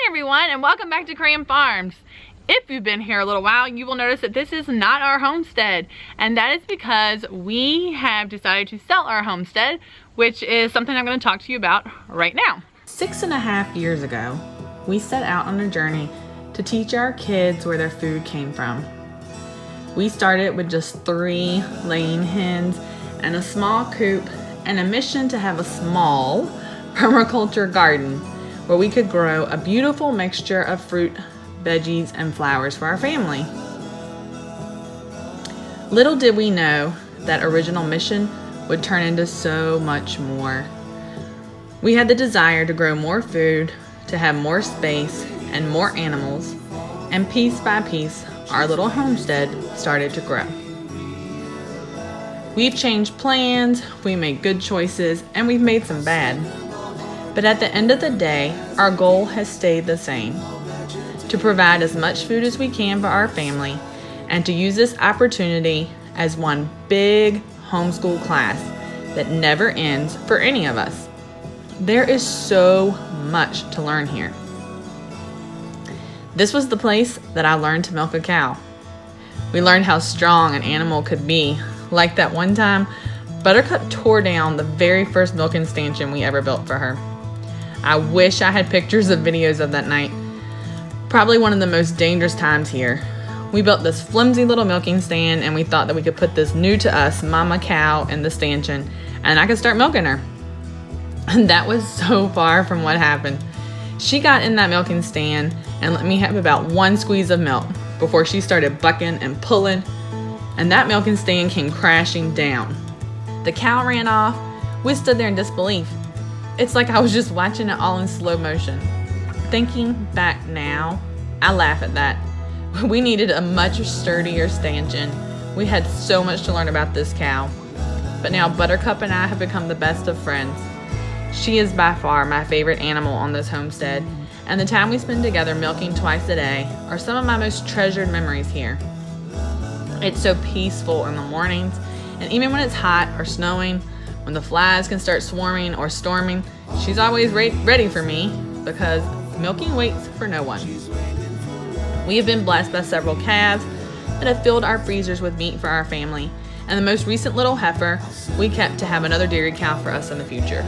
everyone, and welcome back to Cram Farms. If you've been here a little while, you will notice that this is not our homestead, and that is because we have decided to sell our homestead, which is something I'm going to talk to you about right now. 6.5 years ago, we set out on a journey to teach our kids where their food came from. We started with just 3 laying hens and a small coop and a mission to have a small permaculture garden where we could grow a beautiful mixture of fruit, veggies, and flowers for our family. Little did we know that original mission would turn into so much more. We had the desire to grow more food, to have more space and more animals, and piece by piece, our little homestead started to grow. We've changed plans, we made good choices, and we've made some bad. But at the end of the day, our goal has stayed the same: to provide as much food as we can for our family and to use this opportunity as one big homeschool class that never ends for any of us. There is so much to learn here. This was the place that I learned to milk a cow. We learned how strong an animal could be. Like that one time, Buttercup tore down the very first milking stanchion we ever built for her. I wish I had pictures of videos of that night. Probably one of the most dangerous times here. We built this flimsy little milking stand and we thought that we could put this new to us mama cow in the stanchion and I could start milking her. And that was so far from what happened. She got in that milking stand and let me have about 1 squeeze of milk before she started bucking and pulling, and that milking stand came crashing down. The cow ran off. We stood there in disbelief. It's like I was just watching it all in slow motion. Thinking back now, I laugh at that. We needed a much sturdier stanchion. We had so much to learn about this cow. But now Buttercup and I have become the best of friends. She is by far my favorite animal on this homestead, and the time we spend together milking twice a day are some of my most treasured memories here. It's so peaceful in the mornings, and even when it's hot or snowing, when the flies can start swarming or storming, she's always ready for me because milking waits for no one. We have been blessed by several calves that have filled our freezers with meat for our family, and the most recent little heifer we kept to have another dairy cow for us in the future.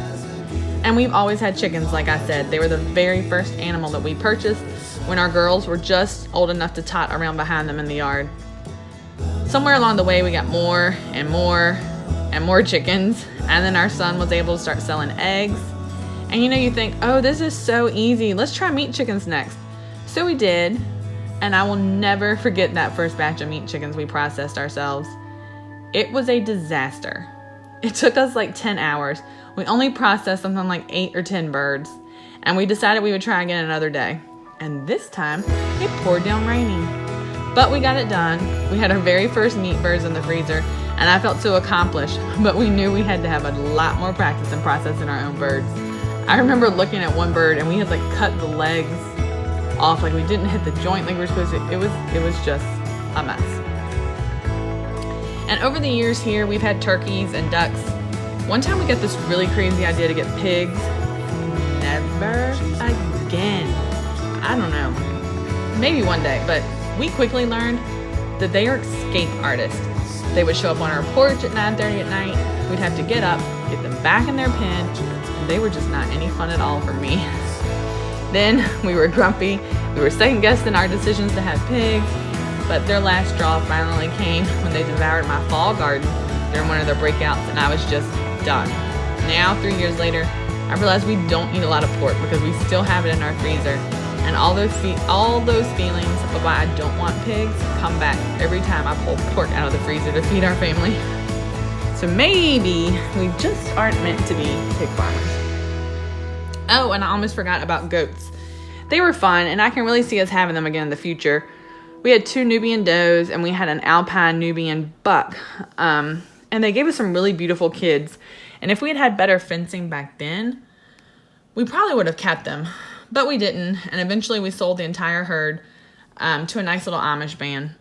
And we've always had chickens, like I said. They were the very first animal that we purchased when our girls were just old enough to tot around behind them in the yard. Somewhere along the way, we got more and more and more chickens, and then our son was able to start selling eggs. And you think, oh, this is so easy, let's try meat chickens next. So we did, and I will never forget that first batch of meat chickens we processed ourselves. It was a disaster. It took us like 10 hours. We only processed something like 8 or 10 birds, and we decided we would try again another day. And this time, it poured down raining. But we got it done. We had our very first meat birds in the freezer, and I felt so accomplished, but we knew we had to have a lot more practice in processing our own birds. I remember looking at one bird and we had like cut the legs off, like we didn't hit the joint like we were supposed to. It was just a mess. And over the years here, we've had turkeys and ducks. One time we got this really crazy idea to get pigs. Never again. I don't know. Maybe one day, but we quickly learned that they are escape artists. They would show up on our porch at 9:30 at night. We'd have to get up, get them back in their pen, and they were just not any fun at all for me. Then we were grumpy. We were second guessing our decisions to have pigs, but their last straw finally came when they devoured my fall garden during one of their breakouts, and I was just done. Now, 3 years later, I realized we don't eat a lot of pork because we still have it in our freezer. And all those feelings of why I don't want pigs come back every time I pull pork out of the freezer to feed our family. So maybe we just aren't meant to be pig farmers. Oh, and I almost forgot about goats. They were fun, and I can really see us having them again in the future. We had 2 Nubian does, and we had an Alpine Nubian buck. And they gave us some really beautiful kids. And if we had had better fencing back then, we probably would have kept them. But we didn't, and eventually we sold the entire herd to a nice little Amish band.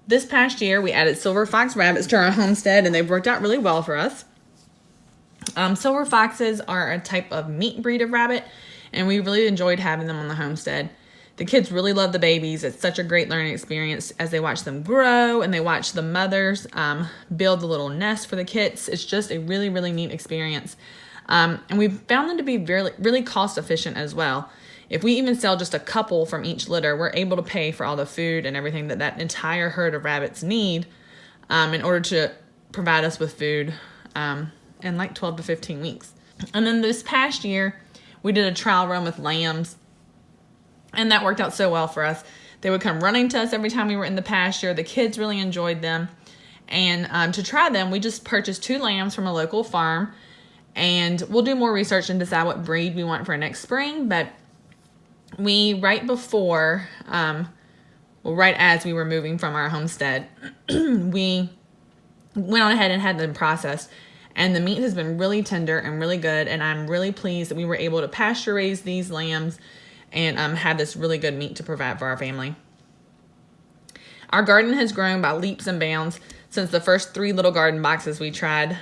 This past year, we added silver fox rabbits to our homestead, and they've worked out really well for us. Silver foxes are a type of meat breed of rabbit, and we really enjoyed having them on the homestead. The kids really love the babies. It's such a great learning experience as they watch them grow and they watch the mothers build the little nest for the kits. It's just a really, really neat experience. And we found them to be really cost efficient as well. If we even sell just a couple from each litter, we're able to pay for all the food and everything that entire herd of rabbits need in order to provide us with food in like 12 to 15 weeks. And then this past year, we did a trial run with lambs, and that worked out so well for us. They would come running to us every time we were in the pasture. The kids really enjoyed them. And to try them, we just purchased 2 lambs from a local farm, and we'll do more research and decide what breed we want for next spring. But right as we were moving from our homestead, we went on ahead and had them processed, and the meat has been really tender and really good, and I'm really pleased that we were able to pasture raise these lambs and have this really good meat to provide for our family. Our garden has grown by leaps and bounds since the first 3 little garden boxes we tried.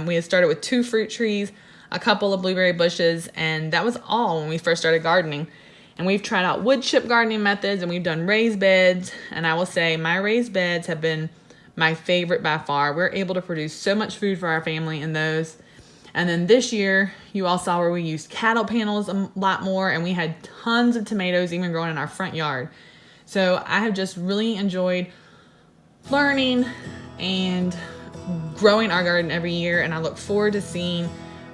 We had started with 2 fruit trees, a couple of blueberry bushes, and that was all when we first started gardening. And we've tried out wood chip gardening methods, and we've done raised beds, and I will say my raised beds have been my favorite by far. We're able to produce so much food for our family in those. And then this year, you all saw where we used cattle panels a lot more, and we had tons of tomatoes even growing in our front yard. So I have just really enjoyed learning and growing our garden every year, and I look forward to seeing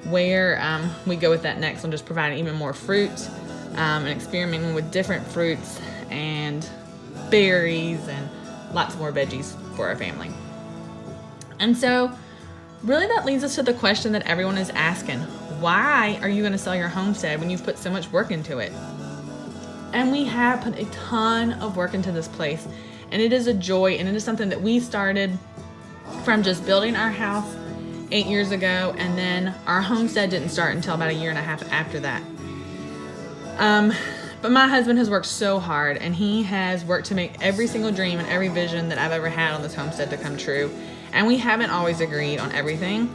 where we go with that next one, just providing even more fruit and experimenting with different fruits and berries and lots more veggies for our family. And so really that leads us to the question that everyone is asking. Why are you going to sell your homestead when you've put so much work into it? And we have put a ton of work into this place, and it is a joy, and it is something that we started from just building our house 8 years ago, and then our homestead didn't start until about 1.5 years after that. But my husband has worked so hard, and he has worked to make every single dream and every vision that I've ever had on this homestead to come true. And we haven't always agreed on everything,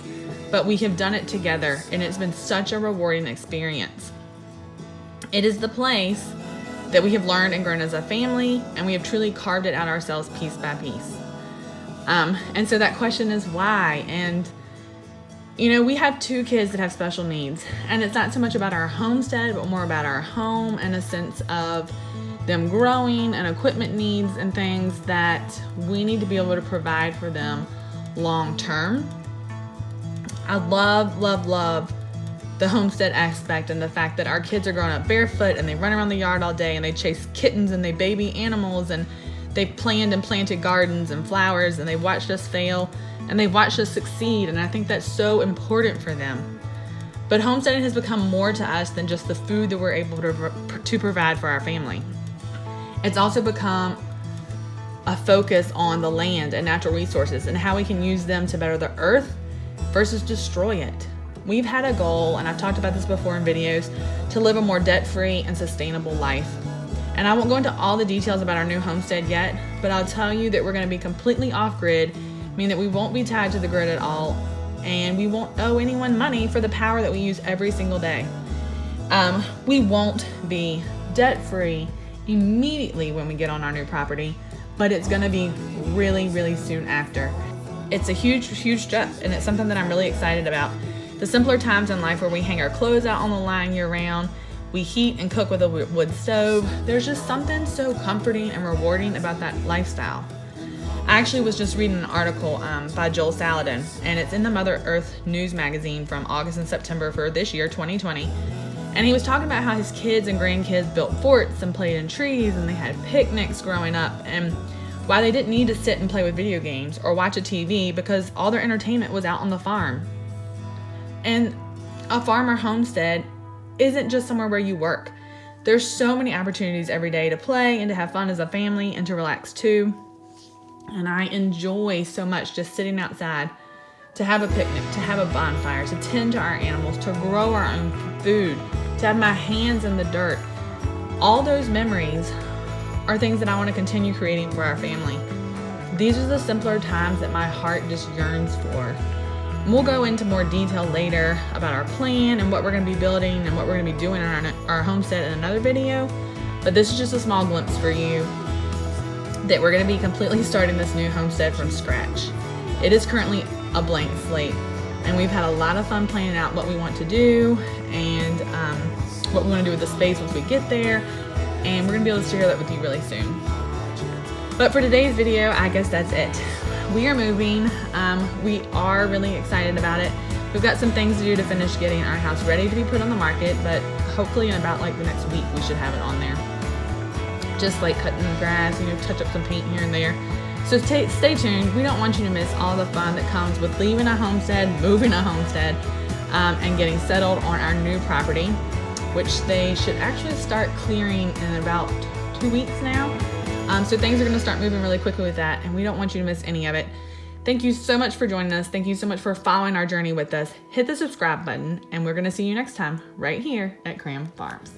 but we have done it together, and it's been such a rewarding experience. It is the place that we have learned and grown as a family, and we have truly carved it out ourselves piece by piece. And so that question is why? And you know, we have 2 kids that have special needs, and it's not so much about our homestead, but more about our home and a sense of them growing and equipment needs and things that we need to be able to provide for them long term. I love, love, love the homestead aspect and the fact that our kids are growing up barefoot and they run around the yard all day and they chase kittens and they baby animals, and they've planned and planted gardens and flowers, and they watched us fail and they watched us succeed, and I think that's so important for them. But homesteading has become more to us than just the food that we're able to provide for our family. It's also become a focus on the land and natural resources and how we can use them to better the earth versus destroy it. We've had a goal, and I've talked about this before in videos, to live a more debt-free and sustainable life. And I won't go into all the details about our new homestead yet, but I'll tell you that we're going to be completely off-grid, meaning that we won't be tied to the grid at all, and we won't owe anyone money for the power that we use every single day. We won't be debt-free immediately when we get on our new property, but it's going to be really, really soon after. It's a huge, huge step, and it's something that I'm really excited about. The simpler times in life where we hang our clothes out on the line year-round, we heat and cook with a wood stove, there's just something so comforting and rewarding about that lifestyle. I actually was just reading an article by Joel Salatin, and it's in the Mother Earth News magazine from August and September for this year, 2020. And he was talking about how his kids and grandkids built forts and played in trees, and they had picnics growing up, and why they didn't need to sit and play with video games or watch a TV because all their entertainment was out on the farm. And a farm or homestead isn't just somewhere where you work. There's so many opportunities every day to play and to have fun as a family and to relax too. And I enjoy so much just sitting outside, to have a picnic, to have a bonfire, to tend to our animals, to grow our own food, to have my hands in the dirt. All those memories are things that I want to continue creating for our family. These are the simpler times that my heart just yearns for. We'll go into more detail later about our plan and what we're going to be building and what we're going to be doing on our homestead in another video. But this is just a small glimpse for you that we're going to be completely starting this new homestead from scratch. It is currently a blank slate, and we've had a lot of fun planning out what we want to do and what we want to do with the space once we get there, and we're going to be able to share that with you really soon. But for today's video, I guess that's it. We are moving. We are really excited about it. We've got some things to do to finish getting our house ready to be put on the market, but hopefully in about like the next week we should have it on there. Just like cutting the grass, touch up some paint here and there. So stay tuned. We don't want you to miss all the fun that comes with leaving a homestead, moving a homestead, and getting settled on our new property, which they should actually start clearing in about 2 weeks now. So things are going to start moving really quickly with that, and we don't want you to miss any of it. Thank you so much for joining us. Thank you so much for following our journey with us. Hit the subscribe button, and we're going to see you next time right here at Cram Farms.